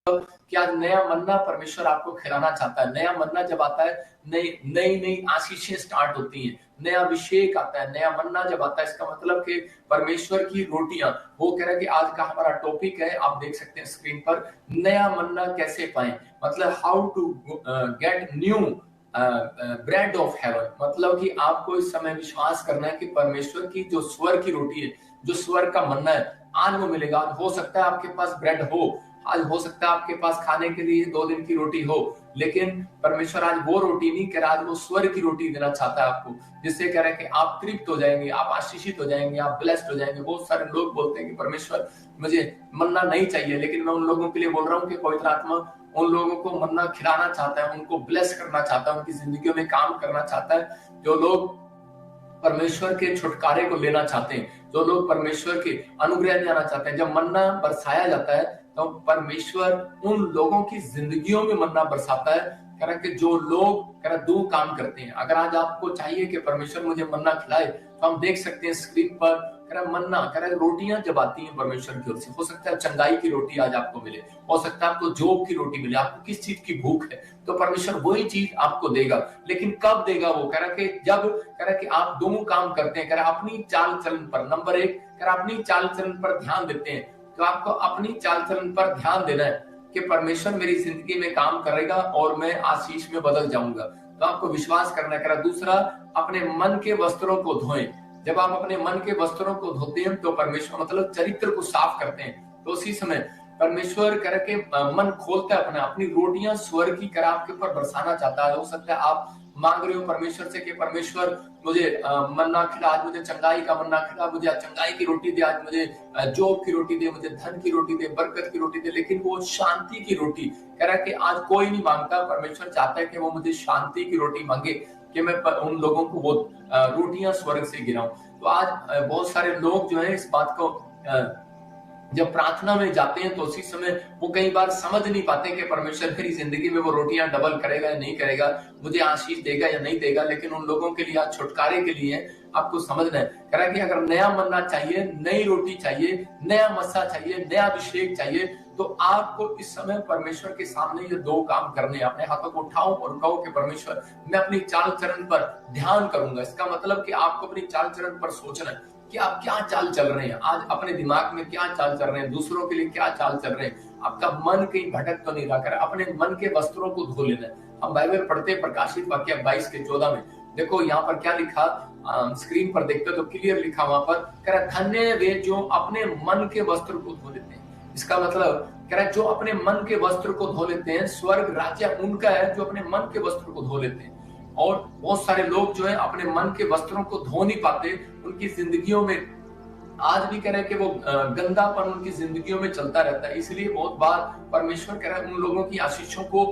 कि आज नया मन्ना परमेश्वर आपको खिलाना चाहता है। नया मन्ना जब आता है, नई नई नई आशीषें स्टार्ट होती हैं, नया अभिषेक आता है। नया मन्ना जब आता है, इसका मतलब कि परमेश्वर की रोटियां, वो कह रहा है कि आज का हमारा टॉपिक है, आप देख सकते हैं स्क्रीन पर, नया मन्ना कैसे पाएं, मतलब how to get new bread of heaven. मतलब कि आपको इस समय विश्वास करना है कि परमेश्वर की जो स्वर्ग की रोटी है, जो स्वर्ग का मन्ना है, आज वो मिलेगा। आज हो सकता है आपके पास ब्रेड हो, आज हो सकता है आपके पास खाने के लिए 2 दिन की रोटी हो, लेकिन परमेश्वर आज वो रोटी नहीं कह रहा, आज वो स्वर्ग की रोटी देना चाहता है आपको, जिससे कह रहा है कि आप तृप्त हो जाएंगे, आप आशीषित हो जाएंगे, आप ब्लेस्ड हो जाएंगे। बहुत सारे लोग बोलते हैं कि परमेश्वर मुझे मन्ना नहीं चाहिए, लेकिन मैं उन लोगों के लिए बोल रहा हूँ कि पवित्र आत्मा उन लोगों को मन्ना खिलाना चाहता है, उनको ब्लेस करना चाहता है, उनकी जिंदगियों में काम करना चाहता है। जो लोग परमेश्वर के छुटकारे को लेना चाहते हैं, जो लोग परमेश्वर के अनुग्रह में आना चाहते हैं, जब मन्ना बरसाया जाता है तो परमेश्वर उन लोगों की जिंदगियों में मन्ना बरसाता है। कह रहा कि जो लोग कह रहा 2 काम करते हैं। अगर आज आपको चाहिए कि परमेश्वर मुझे मन्ना खिलाए, तो हम देख सकते हैं स्क्रीन पर, कह रहा मन्ना, कह रहा रोटियां जब आती हैं परमेश्वर की ओर से, हो सकता है चंगाई की रोटी आज आपको मिले, हो सकता है आपको जॉब की रोटी मिले, आपको किस चीज की भूख है, तो परमेश्वर वही चीज आपको देगा। लेकिन कब देगा वो? कह रहा कि जब, कह रहा कि आप 2 काम करते हैं। कह रहा अपनी चाल चलन पर, नंबर 1, कह रहा अपनी चाल चलन पर ध्यान देते हैं। तो आपको अपनी चाल चलन पर ध्यान देना है कि परमेश्वर मेरी जिंदगी में काम करेगा और मैं आशीष में बदल जाऊंगा, तो आपको विश्वास करना है। दूसरा, अपने मन के वस्त्रों को धोएं। जब आप अपने मन के वस्त्रों को धोते हैं तो परमेश्वर मतलब चरित्र को साफ करते हैं, तो उसी समय परमेश्वर करके मन खोलता है अपना, अपनी रोटियां स्वर्ग की करा आपके ऊपर बरसाना चाहता है। हो सकता है आप मांग रहे हो परमेश्वर से कि परमेश्वर मुझे मन्ना खिला, आज मुझे चंगाई का मन्ना खिला, मुझे आज चंगाई की रोटी दे, आज मुझे जॉब की रोटी दे, मुझे धन की रोटी दे, बरकत की रोटी दे, लेकिन वो शांति की रोटी कह रहा है कि आज कोई नहीं मांगता। परमेश्वर चाहता है कि वो मुझे शांति की रोटी मांगे, कि मैं उन लोगों को वो रोटियां स्वर्ग से गिराऊं। तो आज बहुत सारे लोग जो है इस बात को जब प्रार्थना में जाते हैं तो उसी समय वो कई बार समझ नहीं पाते कि परमेश्वर मेरी जिंदगी में वो रोटियां डबल करेगा या नहीं करेगा, मुझे आशीष देगा या नहीं देगा। लेकिन उन लोगों के लिए आज छुटकारे के लिए आपको समझना है, कह रहा है कि अगर नया मन्ना चाहिए, नई रोटी चाहिए, नया मस्सा चाहिए, नया अभिषेक चाहिए, तो आपको इस समय परमेश्वर के सामने ये 2 काम करने हैं। अपने हाथों को उठाओ और कहो कि परमेश्वर मैं अपनी चाल चरण पर ध्यान करूंगा। इसका मतलब कि आपको अपनी चाल चरण पर सोचना है कि आप क्या चाल चल रहे हैं, आज अपने दिमाग में क्या चाल चल रहे हैं, दूसरों के लिए क्या चाल चल रहे हैं, आपका मन कहीं भटक तो नहीं रहा। कर अपने मन के वस्त्रों को धो लेना है। हम बाइबल पढ़ते प्रकाशित वाक्य 22 के 14 में, देखो यहाँ पर क्या लिखा, स्क्रीन पर देखते तो क्लियर लिखा वहां पर, कह रहा धन्य वे जो अपने मन के वस्त्र को धो लेते हैं। इसका मतलब कह रहा है जो अपने मन के वस्त्र को धो लेते हैं, स्वर्ग राज्य उनका है जो अपने मन के वस्त्र को धो लेते हैं। और बहुत सारे लोग जो है अपने मन के वस्त्रों को धो नहीं पाते, उनकी जिंदगियों में आज भी कह रहे हैं कि वो गंदापन उनकी जिंदगियों में चलता रहता है। इसलिए बहुत बार परमेश्वर कह रहा है उन लोगों की आशीषों को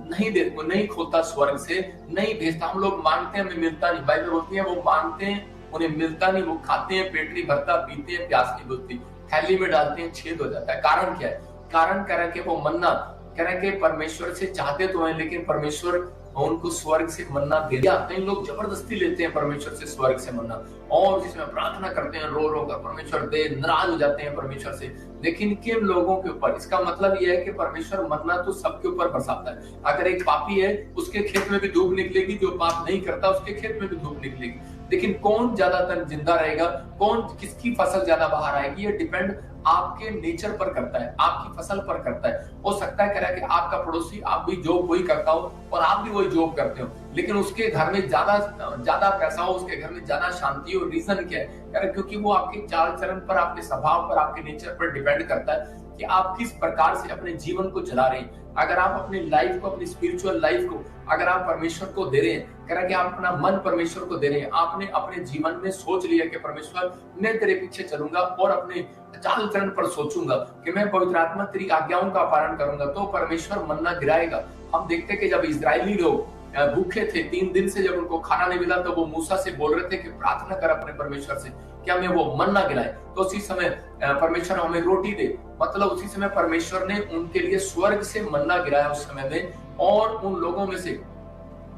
नहीं खोलता, स्वर्ग से नहीं भेजता। हम लोग मांगते हैं, हमें मिलता नहीं। बाइबल बोलती है वो मांगते हैं, उन्हें मिलता नहीं, वो खाते हैं, पेट नहीं भरता, पीते हैं, प्यास नहीं बुझती, थैली में डालते हैं, छेद हो जाता है। कारण क्या है? कारण कह रहा है कि वो मन्ना कह रहा है कि परमेश्वर से चाहते तो हैं, लेकिन परमेश्वर उनको स्वर्ग से मन्ना दे दिया। कई लोग जबरदस्ती लेते हैं परमेश्वर से स्वर्ग से मन्ना, और जिसमें प्रार्थना करते हैं रो रो कर, परमेश्वर दे, नाराज हो जाते हैं परमेश्वर से। लेकिन किन लोगों के ऊपर? इसका मतलब यह है कि परमेश्वर मन्ना तो सबके ऊपर बरसाता है। अगर एक पापी है, उसके खेत में भी धूप निकलेगी, जो पाप नहीं करता उसके खेत में भी धूप निकलेगी। लेकिन कौन ज्यादातर जिंदा रहेगा, कौन किसकी फसल ज्यादा बाहर आएगी, ये डिपेंड आपके नेचर पर करता है, आपकी फसल पर करता है। हो सकता है कह रहा है कि आपका पड़ोसी, आप भी जॉब वही करता हो और आप भी वही जॉब करते हो, लेकिन उसके घर में ज्यादा पैसा हो, उसके घर में ज्यादा शांति हो। रीजन क्या है? क्योंकि वो आपके चाल चलन पर, आपके स्वभाव पर, आपके नेचर पर डिपेंड करता है कि आप किस प्रकार से अपने जीवन को चला रहे हैं। अगर आप अपनी लाइफ को, अपनी स्पिरिचुअल लाइफ को अगर आप परमेश्वर को दे रहे हैं, कह रहा कि आप अपना मन परमेश्वर को दे रहे हैं, आपने अपने जीवन में सोच लिया कि परमेश्वर मैं तेरे पीछे चलूंगा और अपने चाल चरण पर सोचूंगा कि मैं पवित्र आत्मा तेरी आज्ञाओं का पालन करूंगा, तो परमेश्वर मन्ना गिराएगा। हम देखते कि जब इजरायली लोग भूखे थे, 3 दिन से जब उनको खाना नहीं मिला, तो वो मूसा से बोल रहे थे कि प्रार्थना कर अपने परमेश्वर से कि हमें वो मन्ना गिराए, तो उसी समय परमेश्वर हमें रोटी दे। मतलब उसी समय परमेश्वर ने उनके लिए स्वर्ग से मन्ना गिराया उस समय में। और उन लोगों में से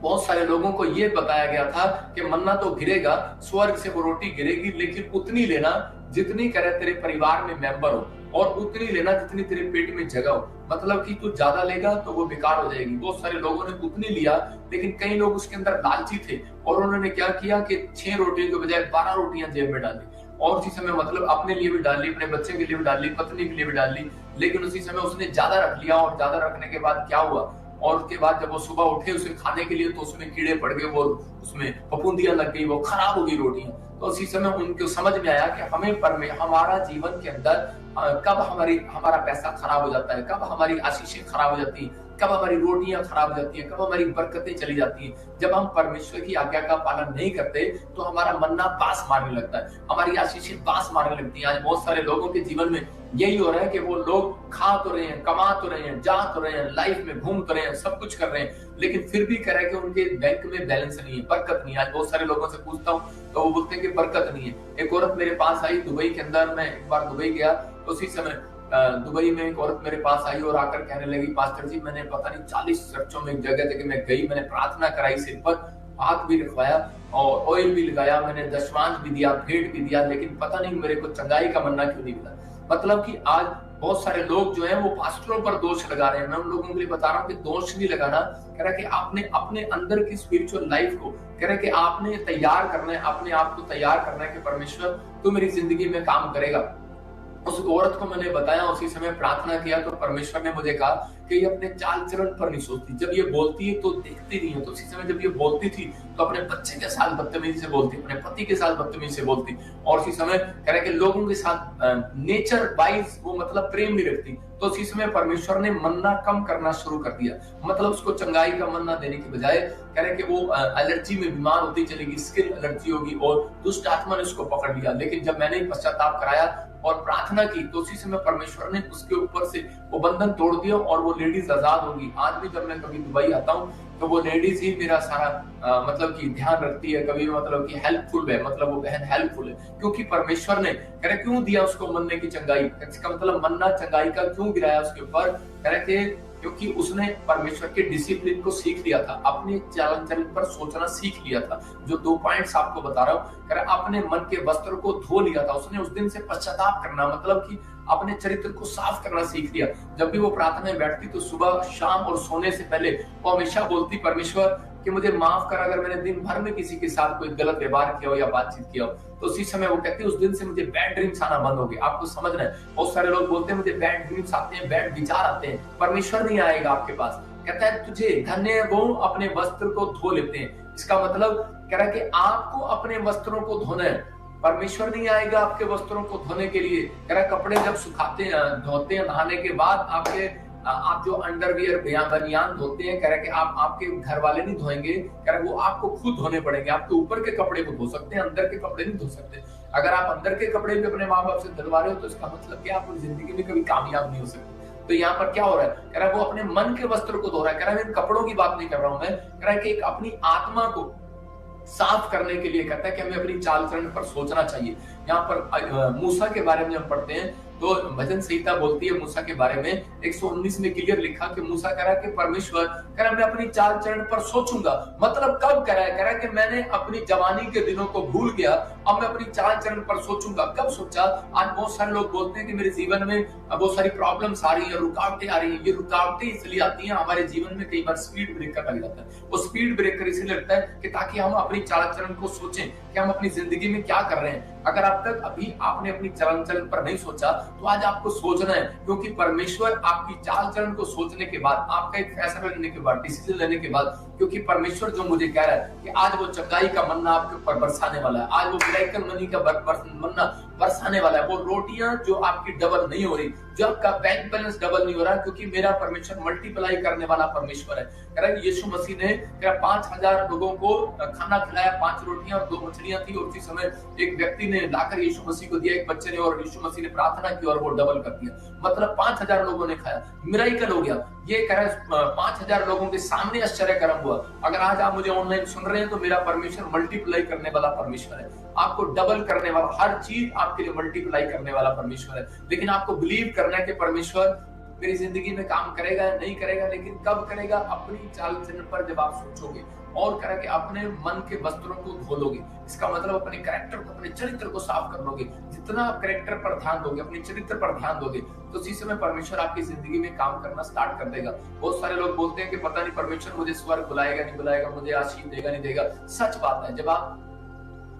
बहुत सारे लोगों को यह बताया गया था कि मन्ना तो गिरेगा, स्वर्ग से वो रोटी गिरेगी, लेकिन उतनी लेना जितनी करे तेरे परिवार में मेंबर हो, और उतनी लेना जितनी तेरे पेट में जगह हो। मतलब कि तू ज्यादा लेगा तो वो बेकार हो जाएगी। बहुत सारे लोगों ने उतनी लिया, लेकिन कई लोग उसके अंदर लालची थे और उन्होंने क्या किया कि 6 रोटियों के बजाय 12 रोटियां जेब में डाली, और उसी समय मतलब अपने लिए भी डाल ली, अपने बच्चे के लिए भी डाल ली, पत्नी के लिए भी डाल ली, लेकिन उसी समय उसने ज्यादा रख लिया। और ज्यादा रखने के बाद क्या हुआ, और उसके बाद जब वो सुबह उठे उसे खाने के लिए तो उसमें कीड़े पड़ गए, वो उसमें फफूंदियां लग गई, वो खराब हो गई रोटियां। तो उसी समय उनको समझ में आया कि हमारा जीवन के अंदर कब हमारा पैसा खराब हो जाता है, कब हमारी आशीषें खराब हो जाती है, कब हमारी रोटियां खराब हो जाती है, कब हमारी बरकतें चली जाती हैं। जब हम परमेश्वर की आज्ञा का पालन नहीं करते तो हमारा मन्ना बास मारने लगता है, हमारी आशीषें बास मारने लगती हैं। आज बहुत सारे लोगों के जीवन में यही हो रहा है कि वो लोग खा तो रहे हैं, कमा तो रहे हैं, जा तो रहे हैं, लाइफ में घूम तो रहे हैं, सब कुछ कर रहे हैं, लेकिन फिर भी कह रहे हैं कि उनके बैंक में बैलेंस नहीं है, बरकत नहीं है। आज बहुत सारे लोगों से पूछता हूँ तो वो बोलते हैं कि बरकत नहीं है। एक औरत मेरे पास आई दुबई के अंदर, मैं एक बार दुबई गया तो उसी समय दुबई में एक औरत मेरे पास आई और आकर कहने लगी, पास्टर जी मैंने पता नहीं 40 चर्चों में एक जगह मैं गई, मैंने प्रार्थना कराई, सिर पर हाथ भी रखवाया और ऑयल भी लगाया, मैंने दशमांश भी दिया, भेंट भी दिया, लेकिन पता नहीं मेरे को चंगाई का मन्ना क्यों नहीं मिला। मतलब कि आज बहुत सारे लोग जो हैं वो पास्टरों पर दोष लगा रहे हैं। मैं उन लोगों के लिए बता रहा हूँ कि दोष नहीं लगाना, कह रहा है कि आपने अपने अंदर की स्पिरिचुअल लाइफ को, कह रहा है कि आपने तैयार करना है, अपने आप को तैयार करना है कि परमेश्वर तू मेरी जिंदगी में काम करेगा। उस औरत को मैंने बताया, उसी समय प्रार्थना किया तो परमेश्वर ने मुझे कहा कि ये अपने चाल चलन पर नहीं सोचती, जब ये बोलती है तो देखती नहीं है। तो उसी समय जब ये बोलती थी तो अपने बच्चे के साथ बदतमीजी से बोलती, अपने पति के साथ बदतमीजी से बोलती, और उसी समय कह रहे कि लोगों के साथ नेचर वाइज वो मतलब प्रेम नहीं रखती। तो उसी समय परमेश्वर ने मन्ना कम करना शुरू कर दिया, मतलब उसको चंगाई का मन्ना देने की बजाय कह रहे कि वो एलर्जी में बीमार होती चलेगी, स्किन एलर्जी होगी, और दुष्ट आत्मा ने उसको पकड़ लिया। लेकिन जब मैंने पश्चाताप कराया और प्रार्थना की तो उसी समय परमेश्वर ने उसके ऊपर से वो बंधन तोड़ दिया और वो लेडीज आजाद होगी। आज भी जब मैं कभी दुबई आता हूँ तो वो लेडीज ही मेरा सारा मतलब कि ध्यान रखती है, कभी मतलब कि हेल्पफुल है, मतलब वो बहन हेल्पफुल है, क्योंकि परमेश्वर ने कह रहे क्यों दिया उसको मन्ने की चंगाई, इसका मतलब मन्ना चंगाई का क्यों गिराया उसके ऊपर, कह रहे कि क्योंकि उसने परमेश्वर के डिसिप्लिन को सीख लिया था, अपने चाल चलन पर सोचना सीख लिया था। जो 2 पॉइंट्स आपको बता रहा हूँ, कह रहा अपने मन के वस्त्र को धो लिया था उसने, उस दिन से पश्चाताप करना मतलब कि अपने चरित्र को साफ करना सीख लिया। जब भी वो प्रार्थना में बैठती तो सुबह शाम और सोने से पहले वो हमेशा बोलती, परमेश्वर कि मुझे माफ कर अगर मैंने दिन भर में किसी के साथ कोई गलत व्यवहार किया हो या बातचीत किया हो। तो उसी समय वो कहती है उस दिन से मुझे बैड ड्रीम्स आना बंद हो गए। आपको समझना है, बहुत सारे लोग बोलते हैं मुझे बैड ड्रीम्स आते हैं, बैड विचार आते हैं, परमेश्वर नहीं आएगा आपके पास। कहता है तुझे धन्य वो अपने वस्त्र को धो लेते हैं, इसका मतलब कह रहा है कि आपको अपने वस्त्रों को धोना है, परमेश्वर नहीं आएगा आपके वस्त्रों को धोने के लिए। कह रहा कपड़े जब सुखाते हैं, धोते हैं, नहाने के बाद आप जो अंडरवियर बनियान धोते हैं, कह रहे कि आपके घर वाले नहीं धोएंगे, कह रहे वो आपको खुद धोने पड़ेंगे। आपके ऊपर के कपड़े को धो सकते हैं, अंदर के कपड़े नहीं धो सकते। अगर आप अंदर के कपड़े भी अपने माँ बाप से धुलवा रहे हो तो इसका मतलब कि आप अपनी जिंदगी में कभी कामयाब नहीं हो सकते। तो यहाँ पर क्या हो रहा है, कह रहा है वो अपने मन के वस्त्र को धो रहा है। कह रहा है मैं कपड़ों की बात नहीं कर रहा हूं, मैं कह रहा है कि एक अपनी आत्मा को साफ करने के लिए कहता है कि हमें अपनी चाल चलन पर सोचना चाहिए। यहाँ पर मूसा के बारे में हम पढ़ते हैं तो भजन संहिता बोलती है मूसा के बारे में, 119 में क्लियर लिखा कि मूसा कह रहा है कि परमेश्वर कह रहा है मैं अपनी चाल चलन पर सोचूंगा। मतलब कब कह रहा है कि मैंने अपनी जवानी के दिनों को भूल गया, अब मैं अपनी चाल चलन पर सोचूंगा। कब सोचा? आज बहुत सारे लोग बोलते हैं कि मेरे जीवन में बहुत सारी प्रॉब्लम्स आ रही है, रुकावटें आ रही है। ये रुकावटें इसलिए आती हैं, हमारे जीवन में कई बार स्पीड ब्रेकर लग जाता है। वो स्पीड ब्रेकर इसलिए लगता है कि ताकि हम अपनी चाल चलन को सोचें कि हम अपनी जिंदगी में क्या कर रहे हैं। अगर अब तक अभी आपने अपनी चाल चलन पर नहीं सोचा तो आज आपको सोचना है, क्योंकि परमेश्वर आपकी चाल चलन को सोचने के बाद, आपका एक फैसला लेने के बाद, डिसीजन लेने के बाद, क्योंकि परमेश्वर जो मुझे कह रहा है कि आज वो चंगाई का मन्ना आपके ऊपर बरसाने वाला है, आज वो मिरेकल मनी का मन्ना बरसाने वाला है। वो रोटियां जो आपकी डबल नहीं हो रही, जो आपका बैंक बैलेंस डबल नहीं हो रहा, क्योंकि मेरा परमेश्वर मल्टीप्लाई करने वाला परमेश्वर है। कह रहा है यीशु मसीह ने 5000 लोगों को खाना खिलाया, 5 रोटियां और 2 मछलियां थी, और उसी समय एक व्यक्ति ने लाकर यीशु मसीह को दिया, एक बच्चे ने, और यीशु मसीह ने प्रार्थना की और वो डबल कर दिया। मतलब 5000 लोगों ने खाया, मिरेकल हो गया। ये कह रहा है 5000 लोगों के सामने आश्चर्य कर्म हुआ। अगर आज आप मुझे ऑनलाइन सुन रहे हैं तो मेरा परमेश्वर मल्टीप्लाई करने वाला परमेश्वर है, आपको डबल करने वाला, हर चीज आपके लिए मल्टीप्लाई करने वाला परमेश्वर है। लेकिन आपको बिलीव करना है कि परमेश्वर मेरी जिंदगी में काम करेगा या नहीं करेगा, लेकिन कब करेगा? अपनी चाल चलन पर जब आप सोचोगे और कह कि अपने मन के वस्त्रों को धो लोगे। इसका मतलब अपने कैरेक्टर को, अपने चरित्र को साफ कर लोगे। जितना आप कैरेक्टर पर ध्यान दोगे, अपने चरित्र पर ध्यान दोगे, तो उसी समय परमेश्वर आपकी जिंदगी में काम करना स्टार्ट कर देगा। बहुत सारे लोग बोलते हैं कि पता नहीं परमेश्वर मुझे स्वर्ग बुलाएगा नहीं बुलाएगा, मुझे आशीष देगा नहीं देगा। सच बात है, जब आप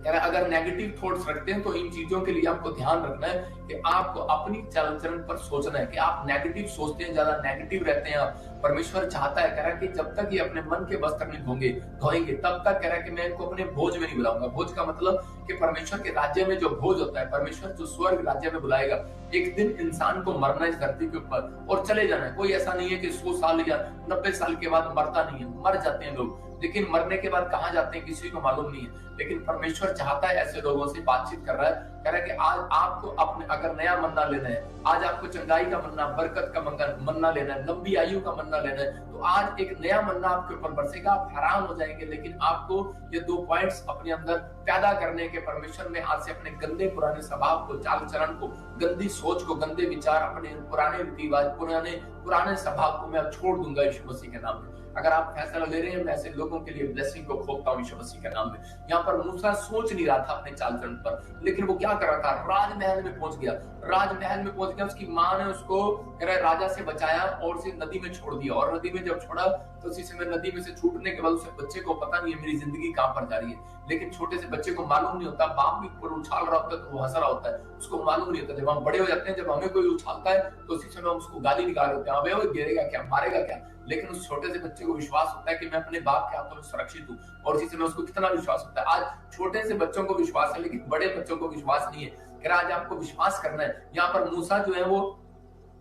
अगर नेगेटिव थॉट्स रखते हैं तो इन चीजों के लिए आपको ध्यान रखना है कि आपको अपनी चाल चलन पर सोचना है कि आप नेगेटिव सोचते हैं, ज्यादा नेगेटिव रहते हैं आप। परमेश्वर चाहता है, कह रहा है कि जब तक ये अपने मन के वस्त्र नहीं धोएंगे तब तक कह रहा है कि मैं इनको अपने भोज में नहीं बुलाऊंगा। भोज का मतलब कि परमेश्वर के राज्य में जो भोज होता है, परमेश्वर जो स्वर्ग राज्य में बुलाएगा। एक दिन इंसान को मरना इस धरती के ऊपर और चले जाना है। कोई ऐसा नहीं है कि 100 साल या 90 साल के बाद मरता नहीं है, मर जाते हैं लोग, लेकिन मरने के बाद कहां जाते हैं किसी को मालूम नहीं है। लेकिन परमेश्वर चाहता है, ऐसे लोगों से बातचीत कर रहा है, कह रहा है कि आज आपको अपने अगर नया मन्ना लेना है, आज आपको चंगाई का मन्ना, बरकत का मन्ना लेना है, लंबी आयु का मन्ना लेना है, तो आज एक नया मन्ना आपके ऊपर बरसेगा। आप हैरान हो जाएंगे। लेकिन आपको ये 2 पॉइंट्स अपने अंदर पैदा करने के परमेश्वर में आज से अपने गंदे पुराने स्वभाव को, चाल चलन को, गंदी सोच को, गंदे विचार, अपने पुराने रीति रिवाज, पुराने स्वभाव को मैं अब छोड़ दूंगा यीशु मसीह के नाम में। अगर आप फैसला ले रहे हैं, मैं ऐसे लोगों के लिए ब्लेसिंग को खोपता हूं यीशु मसीह के नाम में। यहाँ पर मूसा सोच नहीं रहा था अपने चाल चलन पर, लेकिन वो क्या कर रहा था? राजमहल में पहुंच गया। राजमहल में पहुंच गया, उसकी माँ ने उसको राजा से बचाया और उसे नदी में छोड़ दिया। और नदी में जब छोड़ा तो उसी समय नदी में से छूटने के बाद उसे बच्चे को पता नहीं है मेरी जिंदगी कहां पर जा रही है। लेकिन छोटे से बच्चे को मालूम नहीं होता, बाप भी ऊपर उछाल रहा होता है तो वो हंस रहा होता है, उसको मालूम नहीं होता। जब हम बड़े हो जाते हैं, जब हमें कोई उछालता है तो उसी समय हम उसको गाली निकाल रहे होते हैं, अबे वो गिरेगा क्या, मारेगा क्या। लेकिन उस छोटे से बच्चे को विश्वास होता है कि मैं अपने बाप के हाथों में सुरक्षित हूँ, और इसी समय उसको कितना विश्वास होता है। आज छोटे से बच्चों को विश्वास है, लेकिन बड़े बच्चों को विश्वास नहीं है। आज आपको विश्वास करना है। यहाँ पर मूसा जो है वो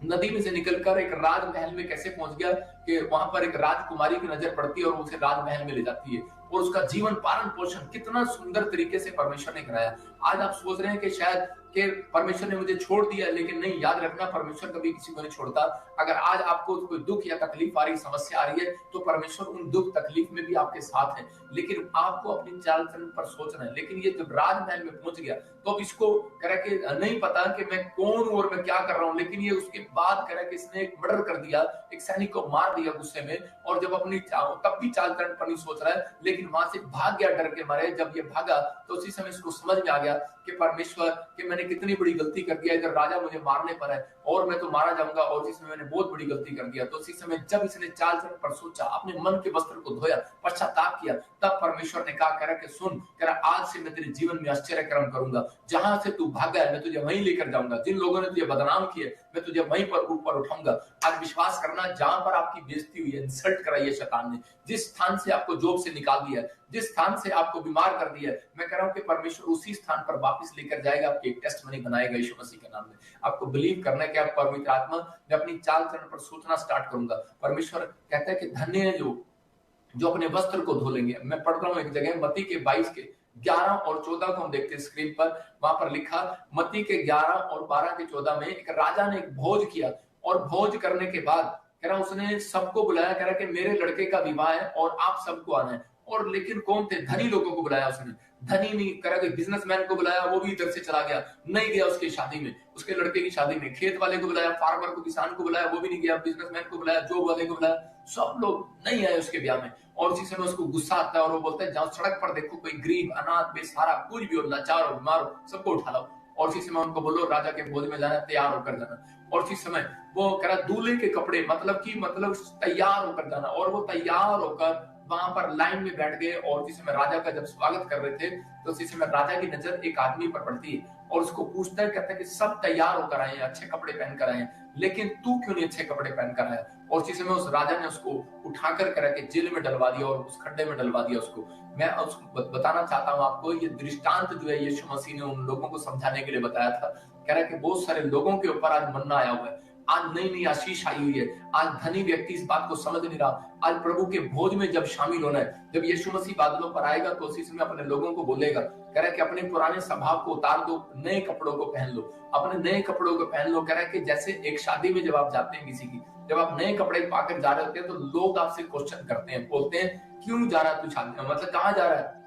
नदी में से निकलकर एक राजमहल में कैसे पहुंच गया कि वहां पर एक राजकुमारी की नजर पड़ती है और उसे राजमहल में ले जाती है, और उसका जीवन पालन पोषण कितना सुंदर तरीके से परमेश्वर ने कराया। आज आप सोच रहे हैं कि शायद कि परमेश्वर ने मुझे छोड़ दिया, लेकिन नहीं, याद रखना परमेश्वर कभी किसी को नहीं छोड़ता। अगर आज आपको कोई दुख या तकलीफ आ रही, समस्या आ रही है, तो परमेश्वर उन दुख तकलीफ में भी आपके साथ है, लेकिन आपको अपनी चाल चलन पर सोचना है। लेकिन ये जब राजमहल में पहुंच गया तो अब इसको कह के नहीं पता कि मैं कौन हूं और मैं क्या कर रहा हूं, लेकिन ये उसके बाद कह कि इसने एक मर्डर कर दिया, एक सैनिक को मार दिया गुस्से में, और जब अपनी तब भी चाल चलन पर नहीं सोच रहा है, लेकिन वहां से भाग गया डर के मारे। जब ये भागा तो उसी समय इसको समझ में आ गया कि परमेश्वर कि मैंने कितनी बड़ी गलती कर दिया, इधर राजा मुझे मारने पर है और मैं तो मारा जाऊंगा, और इस समय मैंने बहुत बड़ी गलती कर दिया। तो उसी समय जब इसने चाल चलन पर सोचा, अपने मन के वस्त्र को धोया, पश्चाताप किया, तब परमेश्वर ने कहा कि सुन, कह आज से मैं तेरे जीवन में आश्चर्य कर्म करूंगा। जहां से तू भागा है मैं तुझे वहीं लेकर जाऊंगा। जिन लोगों ने तुझे बदनाम किए मैं तुझे वहीं पर ऊपर उठाऊंगा। आज विश्वास करना, जहां पर आपकी बेइज्जती हुई है, इंसल्ट कराई है शैतान ने, जिस स्थान से आपको जॉब से निकाल दिया है, जिस स्थान से आपको बीमार कर दिया है, मैं कह रहा हूं कि परमेश्वर उसी स्थान पर वापस लेकर जाएगा, आपकी एक टेस्टमनी बनाएगा यीशु मसीह के नाम में। आपको बिलीव करना है कि आप पवित्र आत्मा मैं अपनी चाल चलन पर सोचना स्टार्ट करूंगा। परमेश्वर कहता है कि धन्य है जो अपने वस्त्र को धो लेंगे। मैं पढ़ रहा हूं एक जगह मत्ती के 22 के 11 और 14 को हम देखते हैं स्क्रीन पर। वहां पर लिखा मत्ती के 11 और 12 के 14 में एक राजा ने एक भोज किया, और भोज करने के बाद कह रहा उसने सबको बुलाया, कह रहा कि मेरे लड़के का विवाह है और आप सबको आना है। और लेकिन कौन थे? धनी लोगों को बुलाया उसने। धनी नहीं, कह रहा बिजनेसमैन को बुलाया, वो भी इधर से चला गया, नहीं गया उसकी शादी में, उसके लड़के की शादी में। खेत वाले को बुलाया, फार्मर को, किसान को बुलाया, वो भी नहीं गया। बिजनेसमैन को बुलाया, जॉब वाले को बुलाया, सब लोग नहीं आए उसके ब्याह में। और उसी समय उसको गुस्सा आता है और वो बोलता है जाओ सड़क पर देखो कोई गरीब, अनाथ, बेसहारा, कुछ भी हो, लाचार हो, बीमार हो, सबको उठा लाओ, और उसी समय उनको बोलो राजा के भोज में जाना, तैयार होकर जाना। और उसी समय वो कह रहा दूल्हे के कपड़े मतलब तैयार होकर जाना, और वो तैयार होकर वहां पर लाइन में बैठ गए। और उसी समय राजा का जब स्वागत कर रहे थे तो उसी समय राजा की नजर एक आदमी पर पड़ती है और उसको पूछता है, कहता है कि सब तैयार होकर आए हैं, अच्छे कपड़े पहनकर आए हैं, लेकिन तू क्यों नहीं अच्छे कपड़े पहनकर आया? और उसी समय उस राजा ने उसको उठाकर करके जेल में डलवा दिया और उस खड्डे में डलवा दिया उसको। मैं उसको बताना चाहता हूं आपको, ये दृष्टांत जो है यीशु मसीह ने उन लोगों को समझाने के लिए बताया था। कह रहा है कि बहुत सारे लोगों के ऊपर आज मन्ना आया हुआ है, आज नई नई आशीष आई हुई है। आज धनी व्यक्ति इस बात को समझ नहीं रहा। आज प्रभु के भोज में जब शामिल होना है, जब यीशु मसीह बादलों पर आएगा तो उसी समय अपने लोगों को बोलेगा, कह रहा है कि अपने पुराने स्वभाव को उतार दो, नए कपड़ों को पहन लो, अपने नए कपड़ों को पहन लो। कह रहा है कि जैसे एक शादी में जब आप जाते हैं किसी की, जब आप नए कपड़े पाकर जा रहे होते हैं तो लोग आपसे क्वेश्चन करते हैं, बोलते हैं क्यों जा रहा है तू शादी में, मतलब कहाँ जा रहा है,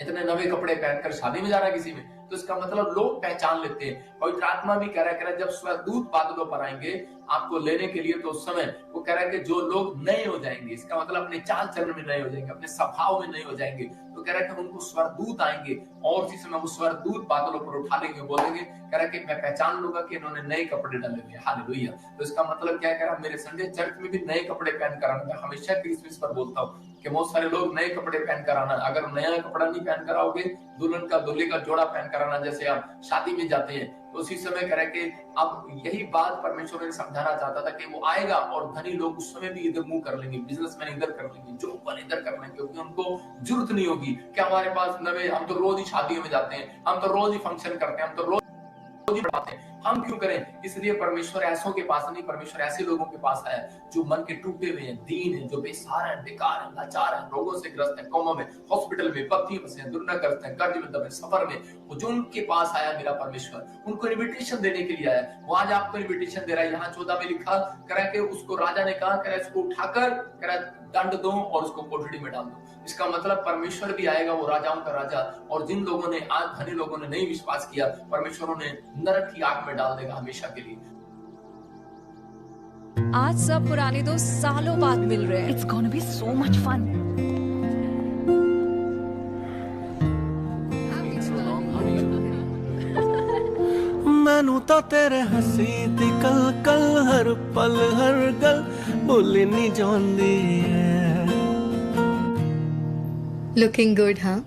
इतने नए कपड़े पहनकर शादी में जा रहा है किसी में? तो इसका मतलब लोग पहचान लेते हैं। पवित्र आत्मा भी कह रहा है जब स्वर्गदूत बादलों पर आएंगे आपको लेने के लिए, तो उस समय वो कह रहा है कि जो लोग नए हो जाएंगे, इसका मतलब अपने चाल चलन में नए हो जाएंगे, अपने स्वभाव में नए हो जाएंगे, तो कह रहा है कि उनको स्वर्गदूत आएंगे और उसी समय वो स्वर्गदूत बादलों पर उठा लेंगे, बोलेंगे, कह रहा है कि मैं पहचान लूंगा कि इन्होंने नए कपड़े डाले हुए हैं। हालेलुया। तो इसका मतलब क्या कह रहा है, मेरे संडे चर्च में भी नए कपड़े पहन कर आना। मैं हमेशा क्रिसमस पर बोलता हूँ कि बहुत सारे लोग नए कपड़े पहन कर आना, अगर नया कपड़ा नहीं पहन कर आओगे, दुल्हन का दूल्हे का जोड़ा पहन कर आना, जैसे आप शादी में जाते हैं, तो उसी समय कह रहे कि अब यही बात परमेश्वर ने समझाना चाहता था कि वो आएगा और धनी लोग उस समय भी इधर मुंह कर लेंगे, बिजनेसमैन इधर कर लेंगे, जो इधर कर लेंगे, क्योंकि उनको जरूरत नहीं होगी कि हमारे पास नवे, हम तो रोज ही शादियों में जाते हैं, हम तो रोज ही फंक्शन करते हैं, हम तो रोज ही बढ़ाते हैं, हम क्यों करें। इसलिए परमेश्वर ऐसों के पास नहीं, परमेश्वर ऐसे लोगों के पास है जो मन के टूटे हुए हैं, दीन है, जो बेसहारा है, बेकार है, लाचार है, रोगों से ग्रस्त है, कोमा में, हॉस्पिटल में, पत्नी से दुर्नाग्रस्त है, कर्ज में दबे, सफर में, वो जो उनके पास आया मेरा परमेश्वर, उनको इन्विटेशन देने के लिए आया। वो आज आपको इन्विटेशन दे रहा है। यहाँ 14 में लिखा करा के उसको राजा ने कहा, करा इसको उठाकर करा दंड दो और उसको कोठड़ी में डाल दो। इसका मतलब परमेश्वर भी आएगा, वो राजाओं का राजा, और जिन लोगों ने, आज धनी लोगों ने नहीं विश्वास किया, परमेश्वर उन्हें नरक की आग में डाल देगा हमेशा के लिए। आज सब पुराने दोस्त सालों बाद मिल रहे हैं। It's gonna be so much fun. मैनू तो तेरे हसी दी कल कल, हर पल हर गल भूली नहीं जाती है। लुकिंग गुड, हाँ,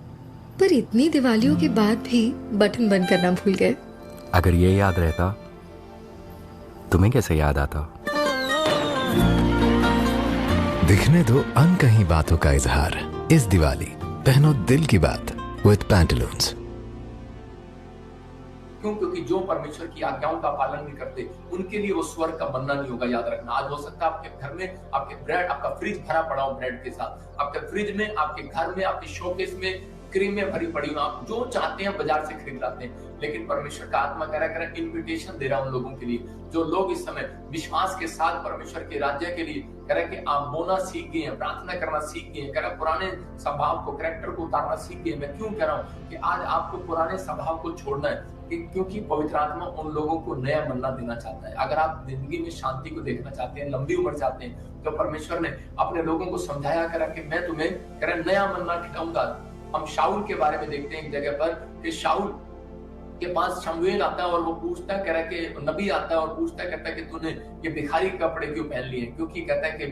पर इतनी दिवालियों के बाद भी बटन बंद करना भूल गए। अगर ये याद रहता, तुम्हें कैसे याद आता? दिखने दो अनकही बातों का इजहार इस दिवाली। पहनो दिल की बात विद पैंटालून्स। क्योंकि जो परमेश्वर की आज्ञाओं का पालन नहीं करते, उनके लिए वो स्वर्ग का बनना नहीं होगा, याद रखना। आज हो सकता है आपके घर में आपके ब्रेड, आपका फ्रिज भरा पड़ा हो ब्रेड के साथ, आपके फ्रिज में, आपके घर में, आपके शोकेस में क्रीम में भरी पड़ी हो, आप जो चाहते हैं बाजार से खरीद लाते हैं। लेकिन परमेश्वर का आत्मा कह रहा है, इन्विटेशन दे रहा है उन लोगों के लिए जो लोग इस समय विश्वास के साथ परमेश्वर के राज्य के लिए कह रहे कि आप बोना सीख गए हैं, प्रार्थना करना सीख गए हैं, कह रहे पुराने स्वभाव को, कैरेक्टर को उतारना सीख गए। मैं क्यों कह रहा हूँ कि आज आपको पुराने स्वभाव को छोड़ना है, क्योंकि पवित्र आत्मा उन लोगों को नया मन्ना देना चाहता है। अगर आप जिंदगी में शांति को देखना चाहते हैं, लंबी उम्र चाहते हैं, तो परमेश्वर ने अपने लोगों को समझाया करा कि मैं तुम्हें कह रहा नया मन्ना खिलाऊंगा। हम शाऊल के बारे में देखते हैं एक जगह पर कि शाऊल के पास शमूएल आता है और वो पूछता है, कह रहा है कि नबी आता है और पूछता है, कहता है कि तूने ये भिखारी कपड़े क्यों पहन लिए? क्योंकि कहता है कि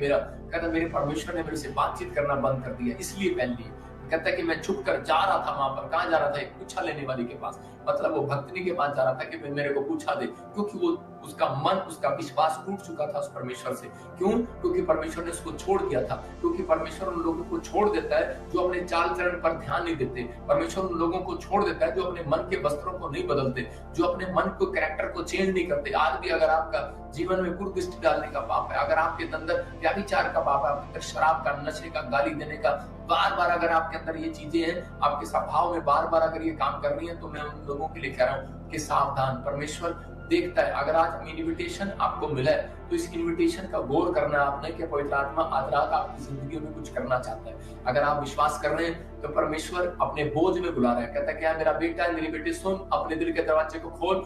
मेरे परमेश्वर ने मेरे से बातचीत करना बंद कर दिया, इसलिए पहन लिए। कहता है कि मैं छुप कर जा रहा था वहां पर, कहां जा रहा था? एक पूछा लेने वाली के पास, मतलब वो भक्तनी के पास जा रहा था कि मेरे को पूछा दे, क्योंकि वो उसका मन, उसका विश्वास टूट चुका था उस परमेश्वर से। क्यों? क्योंकि परमेश्वर ने उसको छोड़ दिया था। क्योंकि परमेश्वर उन लोगों को छोड़ देता है जो अपने चाल चलन पर ध्यान नहीं देते। परमेश्वर उन लोगों को छोड़ देता है जो अपने मन के वस्त्रों को नहीं बदलते, जो अपने मन को, कैरेक्टर को चेंज नहीं करते। आज भी अगर आपका जीवन में कुर्दृष्टि डालने का पाप है, अगर आपके अंदर व्यभिचार का पाप है, आपके अंदर शराब का, नशे का, गाली देने का, बार बार अगर आपके अंदर ये चीजें हैं, आपके स्वभाव में बार बार अगर ये काम कर रही है, तो मैं उन लोगों के लिए कह रहा हूँ कि सावधान। परमेश्वर देखता है। अगर आज इन्विटेशन आपको मिला है, तो इस इन्विटेशन का गौर करना है आपने कि पवित्र आत्मा आज रात आपकी जिंदगी में कुछ करना चाहता है। अगर आप विश्वास कर रहे हैं तो परमेश्वर अपने बोझ में बुला रहा है, कहता है क्या मेरा बेटा है, मेरी बेटी, सुन, अपने दिल के दरवाजे को खोल,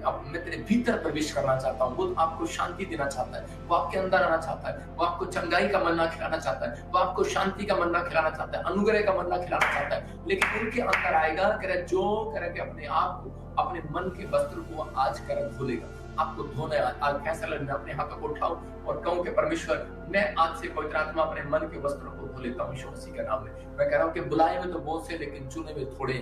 अब मैं तेरे भीतर प्रवेश करना चाहता हूँ। वो आपको शांति देना चाहता है, वो आपके अंदर आना चाहता है, वो आपको चंगाई का मन्ना खिलाना चाहता है, वो आपको शांति का मन्ना खिलाना चाहता है, अनुग्रह का मन्ना खिलाना चाहता है। लेकिन उनके अंदर आएगा जो करे अपने आप को, अपने मन के वस्त्र को आज कर धोलेगा। आपको धोना है। आज फैसला लेना, अपने हाथों को उठाओ और कहूं कि परमेश्वर, मैं आज से पवित्र आत्मा अपने मन के वस्त्रों को धो लेता हूं यीशु मसीह के नाम में। मैं कह रहा हूं कि बुलाए में तो बहुत से, लेकिन चुने में थोड़े।